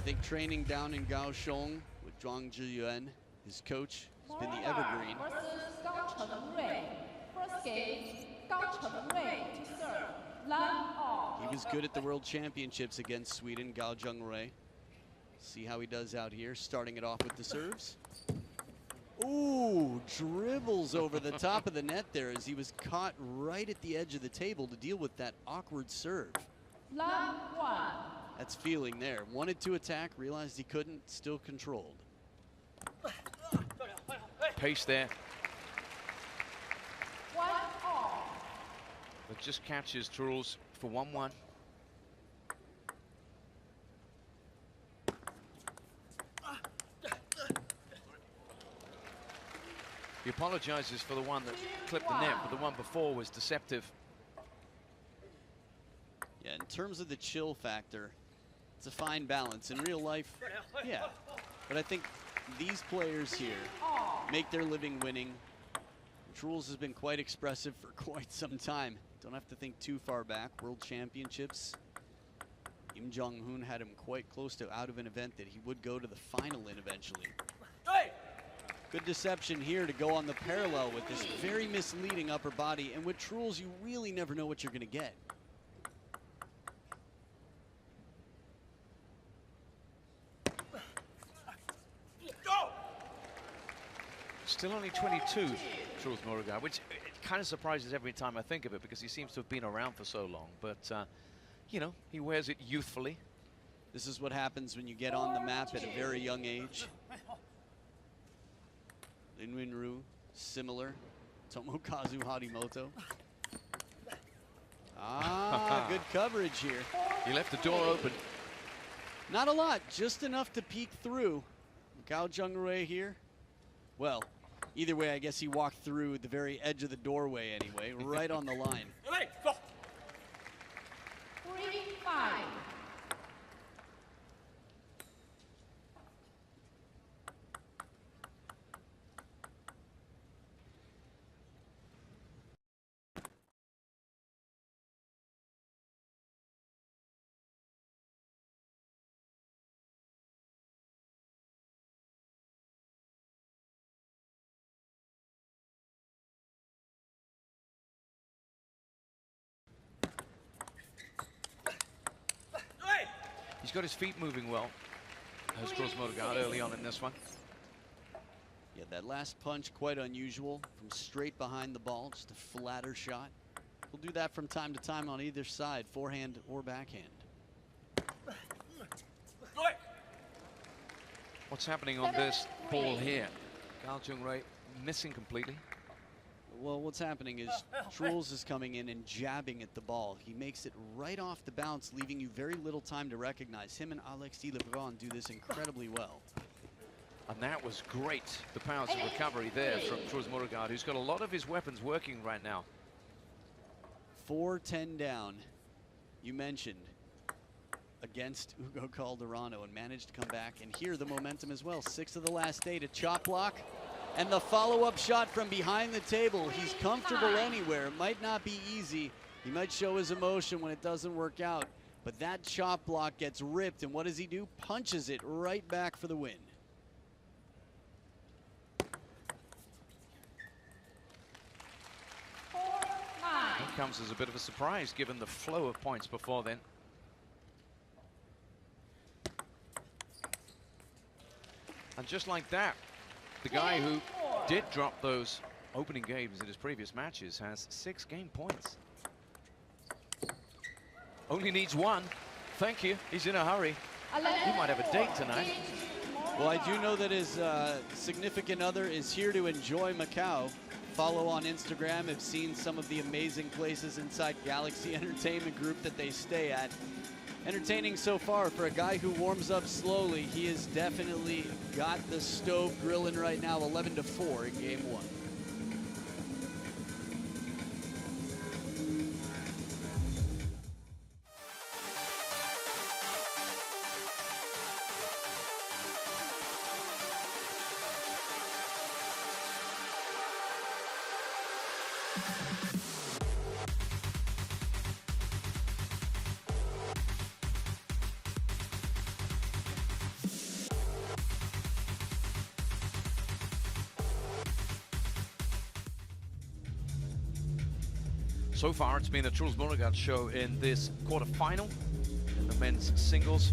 think training down in Kaohsiung with Zhuang Zhiyuan, his coach, has been the evergreen. First game, Gang Chengrui to serve. Lan all. He was good at the World Championships against Sweden, Gao Zhengrui. See how he does out here, starting it off with the serves. Ooh, dribbles over the top of the net there as he was caught right at the edge of the table to deal with that awkward serve. Lan one. That's feeling there. Wanted to attack, realized he couldn't, still controlled. Pace there. 1-all. But just catches Truls for 1-1. He apologizes for the one that clipped the net, but the one before was deceptive. Yeah, in terms of the chill factor, it's a fine balance. In real life, yeah. But I think these players here make their living winning. Truls has been quite expressive for quite some time. Don't have to think too far back. World Championships. Kim Jong-un had him quite close to out of an event that he would go to the final in eventually. Good deception here to go on the parallel with this very misleading upper body. And with Truls, you really never know what you're going to get. Still only 22, Truls Moregard, which kind of surprises every time I think of it because he seems to have been around for so long. But, you know, he wears it youthfully. This is what happens when you get on the map at a very young age. Lin Winru, similar. Tomokazu Harimoto. Ah, good coverage here. He left the door open. Not a lot, just enough to peek through. Gao Zhengrui here. Well, either way, I guess he walked through the very edge of the doorway anyway, right on the line. 3-5. He's got his feet moving well, as Truls Moregard early on in this one. Yeah, that last punch, quite unusual. From straight behind the ball, just a flatter shot. We'll do that from time to time on either side, forehand or backhand. What's happening on this ball here? Gao Zhengrui missing completely. Well, what's happening is Truls is coming in and jabbing at the ball. He makes it right off the bounce, leaving you very little time to recognize. Him and Alexis Lebrun do this incredibly well. And that was great, the powers of recovery there from Truls Moregard, who's got a lot of his weapons working right now. 4-10 down, you mentioned, against Hugo Calderano, and managed to come back. And here the momentum as well. 6 of the last 8, a chop block. And the follow-up shot from behind the table. He's comfortable anywhere. It might not be easy. He might show his emotion when it doesn't work out. But that chop block gets ripped, and what does he do? Punches it right back for the win. That comes as a bit of a surprise, given the flow of points before then. And just like that, the guy who did drop those opening games in his previous matches has 6 game points. Only needs 1. Thank you. He's in a hurry. He might have a date tonight. Well, I do know that his significant other is here to enjoy Macau. Follow on Instagram. Have seen some of the amazing places inside Galaxy Entertainment Group that they stay at. Entertaining so far for a guy who warms up slowly. He has definitely got the stove grilling right now. 11-4 in game 1. So far, it's been a Truls Mørgaard show in this quarterfinal in the men's singles,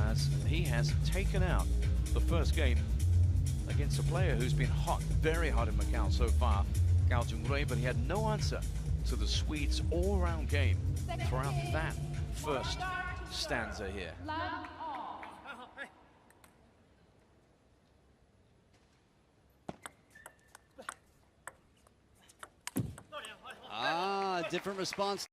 as he has taken out the first game against a player who's been hot, very hot in Macau so far, Gao Jungrui, but he had no answer to the Swedes' all-round game throughout that first stanza here. Different response.